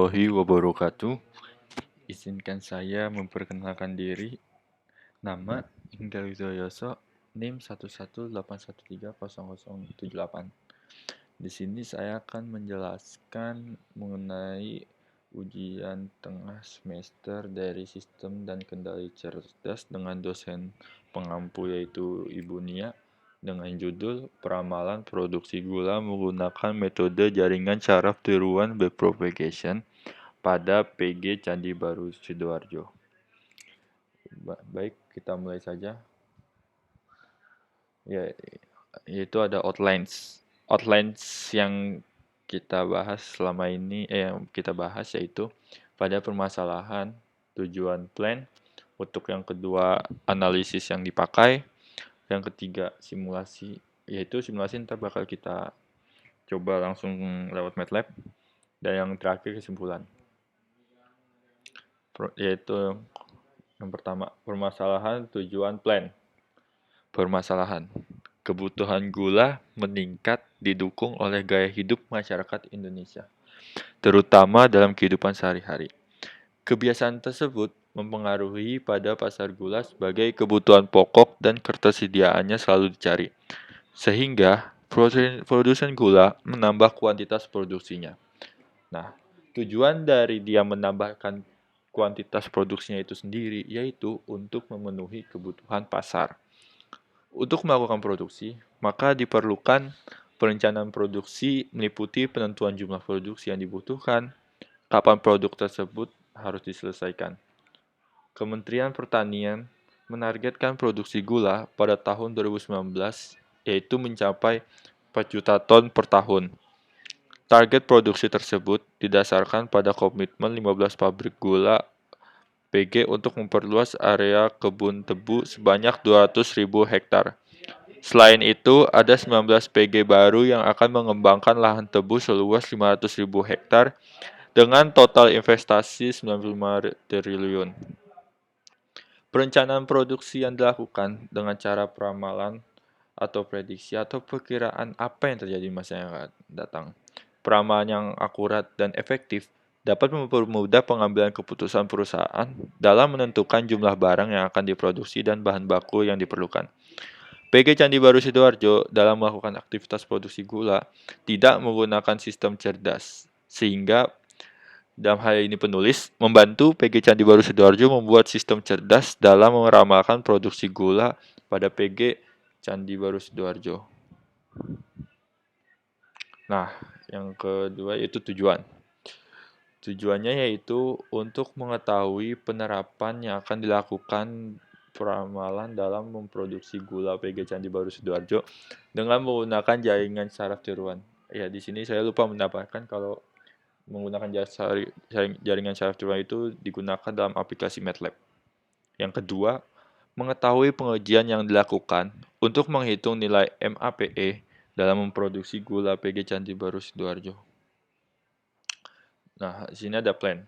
Warahmatullahi wabarakatuh. Izinkan saya memperkenalkan diri. Nama Inggar Widoyoso, NIM 118130078. Di sini saya akan menjelaskan mengenai ujian tengah semester dari Sistem dan Kendali Cerdas dengan dosen pengampu yaitu Ibu Nia dengan judul Peramalan Produksi Gula menggunakan metode jaringan syaraf tiruan backpropagation pada PG Candi Baru Sidoarjo. Baik, kita mulai saja. Ya, yaitu ada outlines. Outlines yang kita bahas selama ini, yang kita bahas yaitu pada permasalahan, tujuan plan, untuk yang kedua analisis yang dipakai, yang ketiga simulasi, yaitu simulasi ntar bakal kita coba langsung lewat MATLAB, dan yang terakhir kesimpulan. Yaitu yang pertama, permasalahan tujuan plan. Permasalahan. Kebutuhan gula meningkat didukung oleh gaya hidup masyarakat Indonesia, terutama dalam kehidupan sehari-hari. Kebiasaan tersebut mempengaruhi pada pasar gula sebagai kebutuhan pokok dan ketersediaannya selalu dicari, sehingga produsen gula menambah kuantitas produksinya. Nah, tujuan dari dia menambahkan kuantitas produksinya itu sendiri yaitu untuk memenuhi kebutuhan pasar. Untuk melakukan produksi, maka diperlukan perencanaan produksi meliputi penentuan jumlah produksi yang dibutuhkan, kapan produk tersebut harus diselesaikan. Kementerian Pertanian menargetkan produksi gula pada tahun 2019 yaitu mencapai 4 juta ton per tahun. Target produksi tersebut didasarkan pada komitmen 15 pabrik gula PG untuk memperluas area kebun tebu sebanyak 200.000 hektar. Selain itu, ada 19 PG baru yang akan mengembangkan lahan tebu seluas 500.000 hektar dengan total investasi 95 triliun. Perencanaan produksi yang dilakukan dengan cara peramalan atau prediksi atau perkiraan apa yang terjadi di masa yang akan datang. Peramalan yang akurat dan efektif dapat mempermudah pengambilan keputusan perusahaan dalam menentukan jumlah barang yang akan diproduksi dan bahan baku yang diperlukan. PG Candi Baru Sidoarjo dalam melakukan aktivitas produksi gula tidak menggunakan sistem cerdas, sehingga dalam hal ini penulis membantu PG Candi Baru Sidoarjo membuat sistem cerdas dalam meramalkan produksi gula pada PG Candi Baru Sidoarjo. Nah, yang kedua yaitu tujuan. Tujuannya yaitu untuk mengetahui penerapan yang akan dilakukan peramalan dalam memproduksi gula PG Candi Baru Sidoarjo dengan menggunakan jaringan saraf tiruan. Ya, di sini saya lupa menambahkan kalau menggunakan jaringan saraf tiruan itu digunakan dalam aplikasi MATLAB. Yang kedua, mengetahui pengujian yang dilakukan untuk menghitung nilai MAPE dalam memproduksi gula PG Candi Baru Sidoarjo. Nah, di sini ada plan.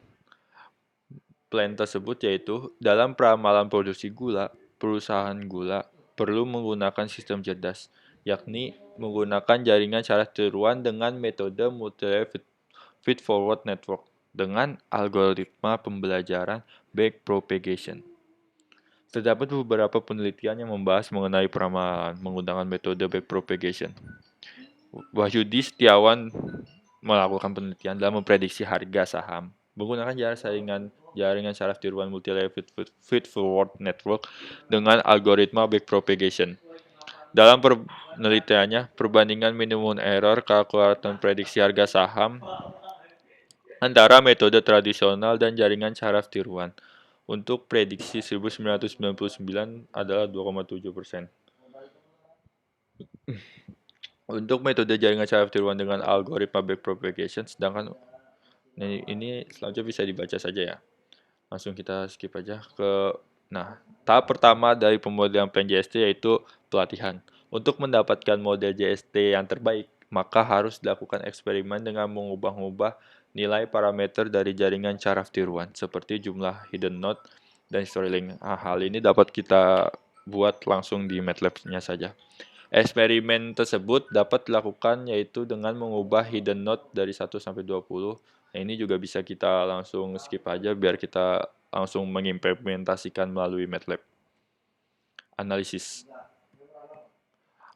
Plan tersebut yaitu dalam peramalan produksi gula, perusahaan gula perlu menggunakan sistem cerdas, yakni menggunakan jaringan saraf tiruan dengan metode multi-layer feed-forward network dengan algoritma pembelajaran backpropagation. Terdapat beberapa penelitian yang membahas mengenai peramalan menggunakan metode backpropagation. Wahyudi Setiawan melakukan penelitian dalam memprediksi harga saham menggunakan jaringan saraf tiruan multi-layer feed-forward network dengan algoritma backpropagation. Dalam penelitiannya, perbandingan minimum error kalkulator prediksi harga saham antara metode tradisional dan jaringan saraf tiruan untuk prediksi 1999 adalah 2,7%. Untuk metode jaringan saraf tiruan dengan algoritma backpropagation, sedangkan ini selanjutnya bisa dibaca saja ya. Langsung kita skip aja ke tahap pertama dari pemodelan plan JST yaitu pelatihan. Untuk mendapatkan model JST yang terbaik, maka harus dilakukan eksperimen dengan mengubah-ubah nilai parameter dari jaringan saraf tiruan seperti jumlah hidden node dan history link. Hal ini dapat kita buat langsung di MATLAB-nya saja. Eksperimen tersebut dapat dilakukan yaitu dengan mengubah hidden node dari 1 sampai 20 Nah, ini juga bisa kita langsung skip aja biar kita langsung mengimplementasikan melalui MATLAB. Analisis.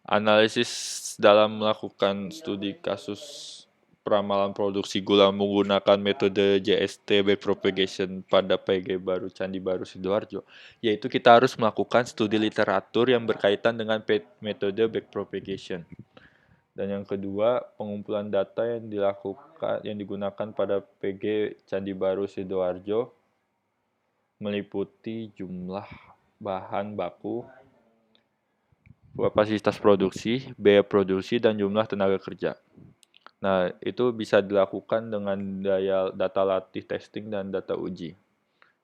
Analisis dalam melakukan studi kasus peramalan produksi gula menggunakan metode JST backpropagation pada PG Baru Candi Baru Sidoarjo, yaitu kita harus melakukan studi literatur yang berkaitan dengan metode backpropagation. Dan yang kedua, pengumpulan data yang digunakan pada PG Candi Baru Sidoarjo meliputi jumlah bahan baku, kapasitas produksi, biaya produksi, dan jumlah tenaga kerja. Nah, itu bisa dilakukan dengan data latih testing dan data uji.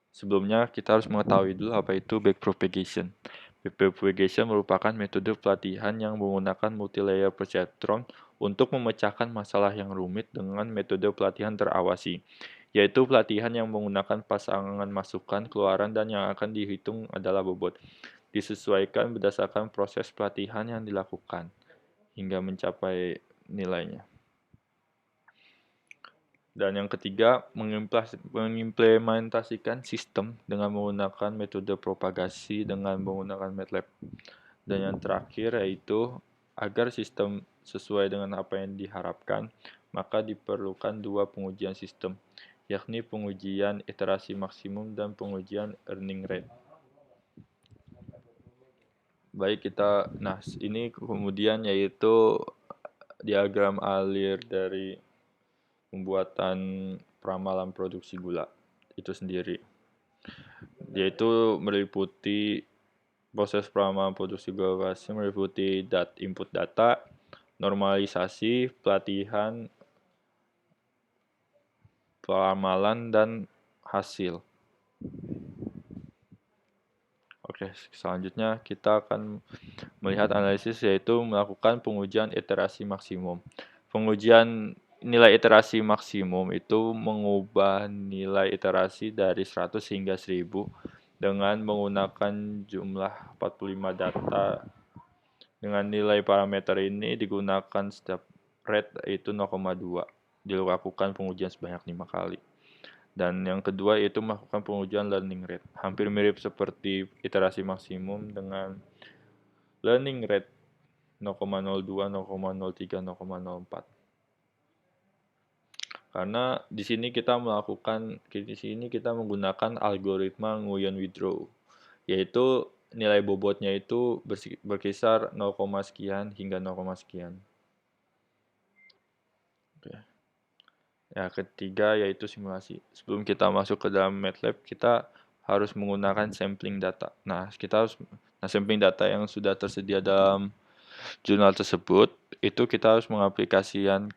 Sebelumnya, kita harus mengetahui dulu apa itu backpropagation. Backpropagation merupakan metode pelatihan yang menggunakan multilayer perceptron untuk memecahkan masalah yang rumit dengan metode pelatihan terawasi, yaitu pelatihan yang menggunakan pasangan masukan, keluaran, dan yang akan dihitung adalah bobot. Disesuaikan berdasarkan proses pelatihan yang dilakukan hingga mencapai nilainya. Dan yang ketiga, mengimplementasikan sistem dengan menggunakan metode propagasi dengan menggunakan MATLAB. Dan yang terakhir yaitu agar sistem sesuai dengan apa yang diharapkan, maka diperlukan dua pengujian sistem, yakni pengujian iterasi maksimum dan pengujian earning rate. Baik, ini kemudian yaitu diagram alir dari pembuatan peramalan produksi gula itu sendiri, yaitu meliputi proses peramalan produksi gula meliputi input data, normalisasi, pelatihan, peramalan, dan hasil. Oke, selanjutnya kita akan melihat analisis, yaitu melakukan pengujian iterasi maksimum. Pengujian nilai iterasi maksimum itu mengubah nilai iterasi dari 100 hingga 1000 dengan menggunakan jumlah 45 data. Dengan nilai parameter ini digunakan setiap rate yaitu 0,2. Dilakukan pengujian sebanyak 5 kali. Dan yang kedua yaitu melakukan pengujian learning rate. Hampir mirip seperti iterasi maksimum dengan learning rate 0,02, 0,03, 0,04. Karena di sini kita menggunakan algoritma Nguyen withdraw, yaitu nilai bobotnya itu berkisar 0, sekian hingga 0, sekian. Oke. Ya, ketiga yaitu simulasi. Sebelum kita masuk ke dalam MATLAB, kita harus menggunakan sampling data. Sampling data yang sudah tersedia dalam jurnal tersebut, itu kita harus mengaplikasikan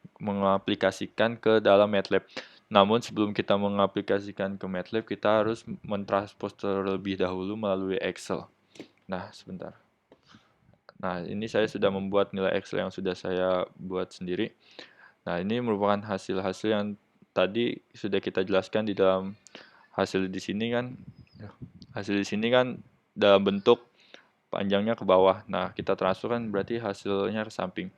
ke dalam MATLAB. Namun sebelum kita mengaplikasikan ke MATLAB, kita harus mentranspose terlebih dahulu melalui Excel. Nah, sebentar. Nah, ini saya sudah membuat nilai Excel yang sudah saya buat sendiri. Nah, ini merupakan hasil-hasil yang tadi sudah kita jelaskan di dalam hasil di sini kan. Hasil di sini kan dalam bentuk panjangnya ke bawah. Nah, kita transfer kan berarti hasilnya ke samping.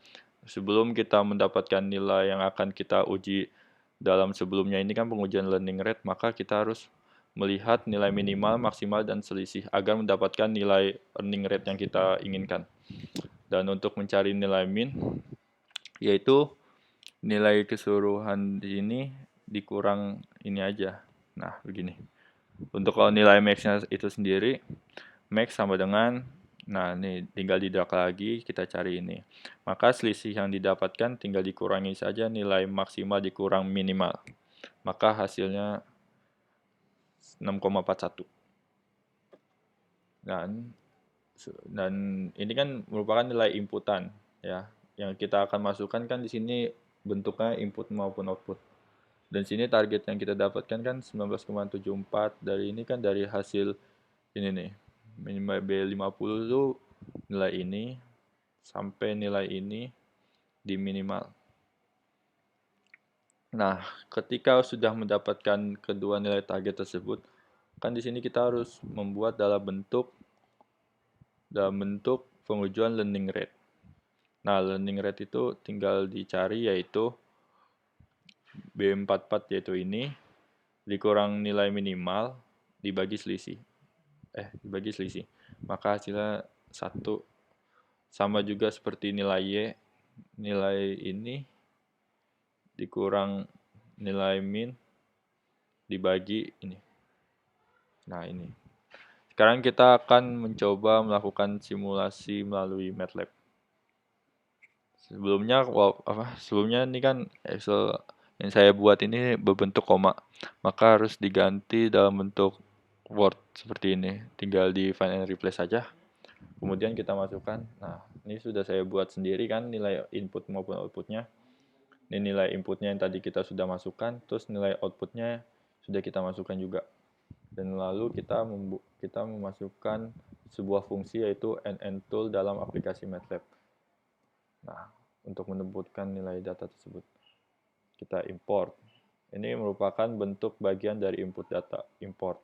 Sebelum kita mendapatkan nilai yang akan kita uji dalam sebelumnya ini kan pengujian learning rate, maka kita harus melihat nilai minimal, maksimal, dan selisih agar mendapatkan nilai earning rate yang kita inginkan. Dan untuk mencari nilai min, yaitu nilai keseluruhan di sini dikurang ini aja. Nah, begini. Untuk kalau nilai max-nya itu sendiri, max sama dengan, nah ini tinggal didrag lagi, kita cari ini. Maka selisih yang didapatkan tinggal dikurangi saja nilai maksimal dikurang minimal. Maka hasilnya 6,41. Dan ini kan merupakan nilai inputan ya. Yang kita akan masukkan kan di sini bentuknya input maupun output. Dan sini target yang kita dapatkan kan 19,74. Dari ini kan dari hasil ini nih. Minimal B50 itu nilai ini sampai nilai ini di minimal. Nah, ketika sudah mendapatkan kedua nilai target tersebut, kan di sini kita harus membuat dalam bentuk pengujian learning rate. Nah, learning rate itu tinggal dicari, yaitu B44 yaitu ini, dikurang nilai minimal, dibagi selisih. Dibagi selisih. Maka hasilnya 1. Sama juga seperti nilai Y, nilai ini dikurang nilai min, dibagi ini. Nah, ini. Sekarang kita akan mencoba melakukan simulasi melalui MATLAB. Sebelumnya ini kan Excel yang saya buat ini berbentuk koma, maka harus diganti dalam bentuk Word seperti ini. Tinggal di find and replace saja. Kemudian kita masukkan. Nah, ini sudah saya buat sendiri kan nilai input maupun outputnya. Ini nilai inputnya yang tadi kita sudah masukkan, terus nilai outputnya sudah kita masukkan juga. Dan lalu kita memasukkan sebuah fungsi yaitu NNTool dalam aplikasi MATLAB. Nah, untuk menebutkan nilai data tersebut, kita import. Ini merupakan bentuk bagian dari input data, import.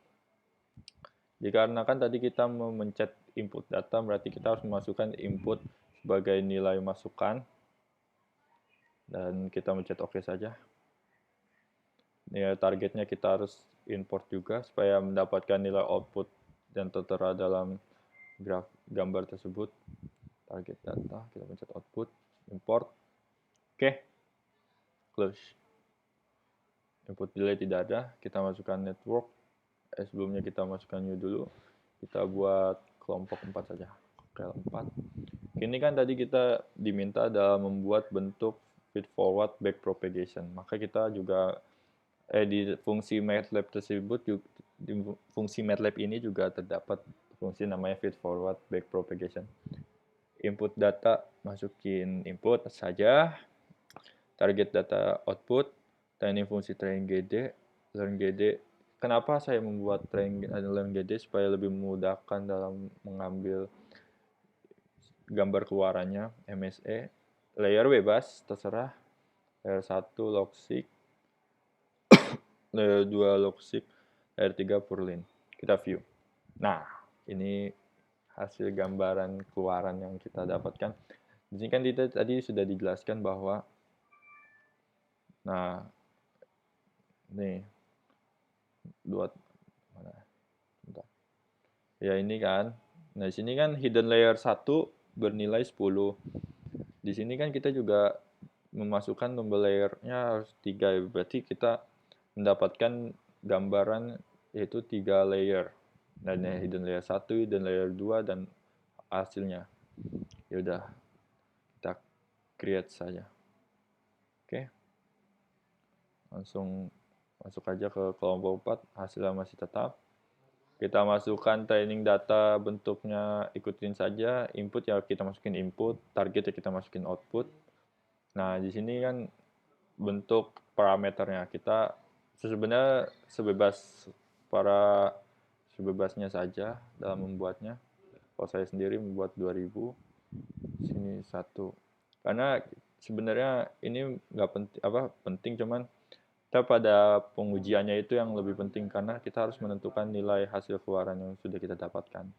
Dikarenakan tadi kita memencet input data, berarti kita harus memasukkan input sebagai nilai masukan. Dan kita mencet OK saja. Nilai targetnya kita harus import juga supaya mendapatkan nilai output yang tertera dalam graf gambar tersebut. Target data, kita pencet output, import. Oke. Close. Input delay tidak ada, kita masukkan network. Sebelumnya kita masukkan new dulu. Kita buat kelompok 4 saja. Kelompok 4. Ini kan tadi kita diminta dalam membuat bentuk feed forward back propagation. Maka kita juga di fungsi MATLAB tersebut, di fungsi MATLAB ini juga terdapat fungsi namanya feed forward back propagation. Input data, masukin input saja. Target data output. Dan ini fungsi train GD, learn GD. Kenapa saya membuat train learn GD? Supaya lebih memudahkan dalam mengambil gambar keluarannya. MSE. Layer bebas, terserah. Layer 1 logseq. Layer 2 logseq. Layer 3 purlin. Kita view. Nah, ini hasil gambaran keluaran yang kita dapatkan. Di sini kan tadi sudah dijelaskan bahwa nih mana? Bentar. Ya ini kan. Nah, di sini kan hidden layer 1 bernilai 10. Di sini kan kita juga memasukkan tombol layernya harus 3, berarti kita mendapatkan gambaran yaitu 3 layer. Dan hidden layer 1, hidden layer 2 dan hasilnya. Ya udah, kita create saja. Oke. Langsung masuk aja ke kelompok 4, hasilnya masih tetap. Kita masukkan training data, bentuknya ikutin saja. Input ya kita masukin input, target ya kita masukin output. Nah, di sini kan bentuk parameternya kita sebenarnya sebebasnya saja dalam membuatnya. Kalau saya sendiri membuat 2000, sini 1. Karena sebenarnya ini nggak penting, cuman kita pada pengujiannya itu yang lebih penting karena kita harus menentukan nilai hasil keluaran yang sudah kita dapatkan.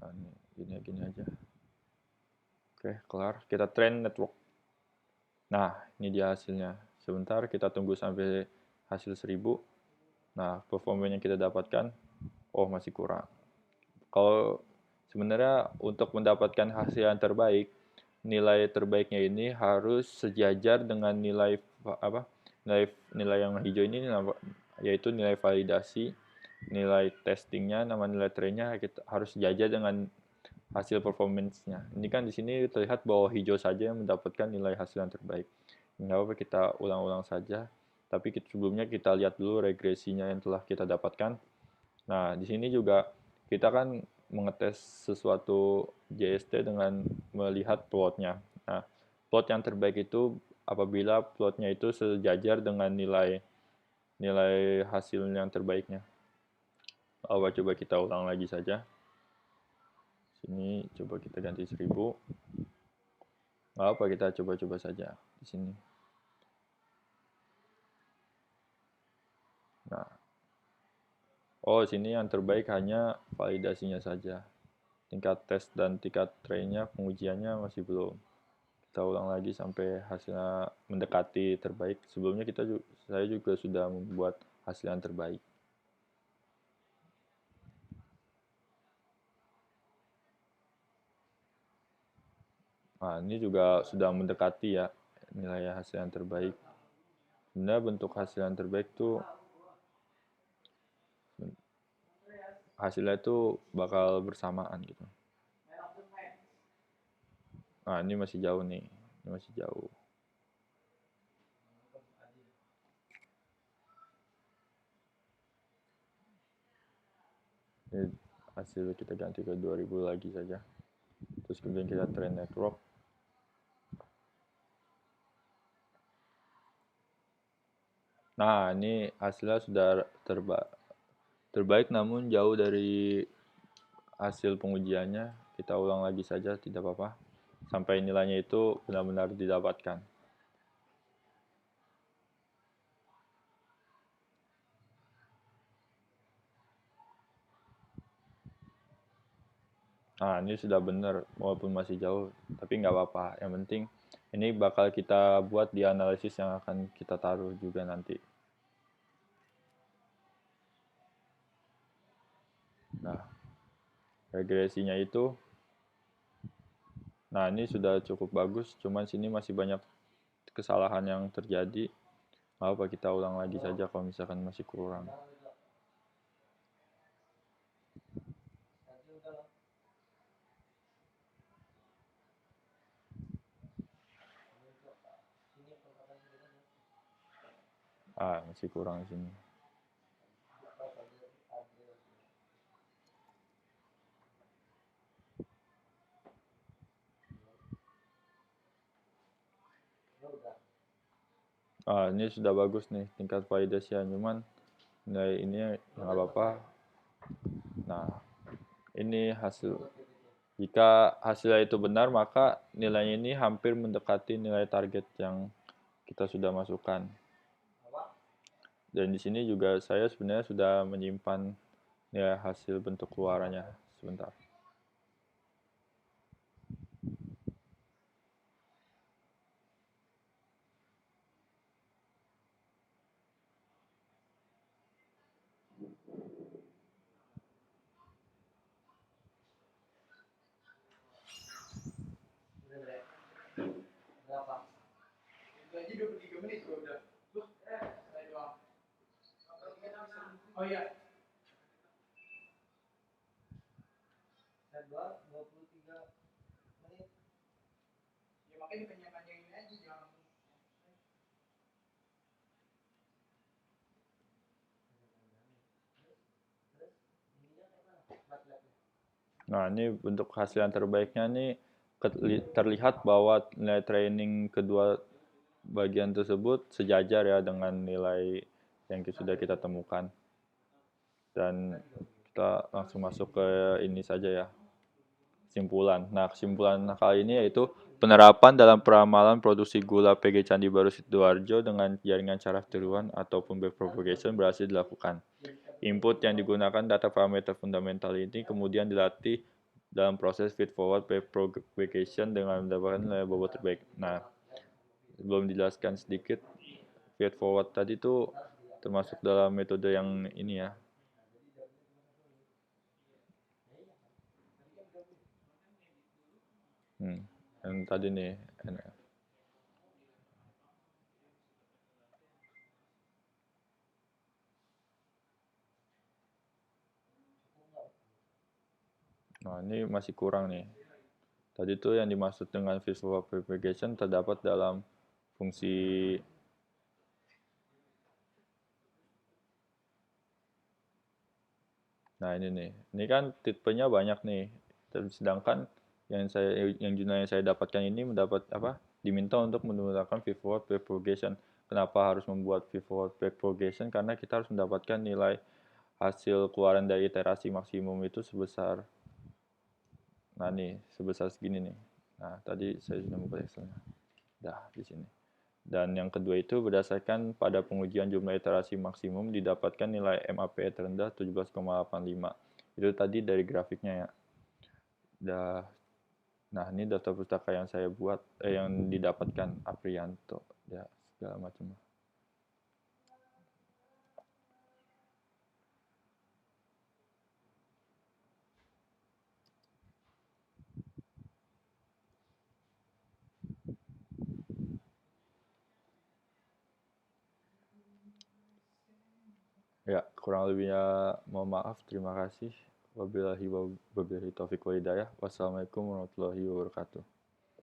Nah, gini aja. Oke, kelar. Kita train network. Nah, ini dia hasilnya. Sebentar, kita tunggu sampai hasil 1000. Nah, performa yang kita dapatkan, masih kurang. Kalau sebenarnya untuk mendapatkan hasil yang terbaik, nilai terbaiknya ini harus sejajar dengan nilai yang hijau ini, yaitu nilai validasi, nilai testingnya, nama nilai trainnya harus sejajar dengan hasil performance-nya. Ini kan di sini terlihat bahwa hijau saja yang mendapatkan nilai hasil yang terbaik. Nggak apa-apa, kita ulang-ulang saja. Tapi sebelumnya kita lihat dulu regresinya yang telah kita dapatkan. Nah, di sini juga kita kan mengetes sesuatu JST dengan melihat plotnya. Nah, plot yang terbaik itu apabila plotnya itu sejajar dengan nilai hasil yang terbaiknya. Coba kita ulang lagi saja. Sini coba kita ganti 1000. Nggak apa, kita coba-coba saja di sini. Nah, sini yang terbaik hanya validasinya saja. Tingkat tes dan tingkat trainnya, pengujiannya masih belum. Kita ulang lagi sampai hasilnya mendekati terbaik. Sebelumnya saya juga sudah membuat hasil yang terbaik. Nah, ini juga sudah mendekati ya nilai hasil yang terbaik. Sebenarnya bentuk hasil yang terbaik tuh hasilnya itu bakal bersamaan gitu. Nah, ini masih jauh nih. Ini masih jauh. Ini hasil kita ganti ke 2000 lagi saja. Terus kemudian kita train network. Nah, ini hasilnya sudah terbaik namun jauh dari hasil pengujiannya. Kita ulang lagi saja, tidak apa-apa. Sampai nilainya itu benar-benar didapatkan. Nah, ini sudah benar, walaupun masih jauh, tapi nggak apa-apa. Yang penting, ini bakal kita buat di analisis yang akan kita taruh juga nanti. Nah, regresinya itu, nah ini sudah cukup bagus, cuman sini masih banyak kesalahan yang terjadi. Nggak apa, kita ulang lagi saja kalau misalkan masih kurang. Ah, masih kurang di sini. Ah, ini sudah bagus nih tingkat validasinya, cuman nilai ini nggak apa-apa. Nah, ini hasil. Jika hasilnya itu benar, maka nilainya ini hampir mendekati nilai target yang kita sudah masukkan. Dan di sini juga saya sebenarnya sudah menyimpan nilai hasil bentuk keluarannya. Sebentar. Nah, ini bentuk hasil yang terbaiknya nih terlihat bahwa nilai training kedua bagian tersebut sejajar ya dengan nilai yang sudah kita temukan. Dan kita langsung masuk ke ini saja ya, kesimpulan. Nah, kesimpulan kali ini yaitu penerapan dalam peramalan produksi gula PG Candi Baru Sidoarjo dengan jaringan syaraf tiruan ataupun backpropagation berhasil dilakukan. Input yang digunakan data parameter fundamental ini kemudian dilatih dalam proses feed forward backpropagation dengan mendapatkan nilai bobot terbaik. Nah, sebelum dijelaskan sedikit, feed forward tadi tuh termasuk dalam metode yang ini ya. Yang tadi nih, NF. Nah, ini masih kurang nih. Tadi tuh yang dimaksud dengan visual propagation terdapat dalam fungsi. Nah, ini nih. Ini kan tipenya banyak nih. Sedangkan yang jurnal yang saya dapatkan ini mendapat apa? Diminta untuk menggunakan visual propagation. Kenapa harus membuat visual propagation? Karena kita harus mendapatkan nilai hasil keluaran dari iterasi maksimum itu sebesar, nah nih, sebesar segini nih. Nah, tadi saya sudah membuat Excelnya. Dah, di sini. Dan yang kedua itu berdasarkan pada pengujian jumlah iterasi maksimum didapatkan nilai MAPE terendah 17,85. Itu tadi dari grafiknya ya. Dah. Nah, ini daftar pustaka yang saya buat, yang didapatkan Aprianto, ya segala macam. Ya, kurang lebihnya mohon maaf, terima kasih. Wabillahi taufiq wa hidayah. Wassalamualaikum warahmatullahi wabarakatuh.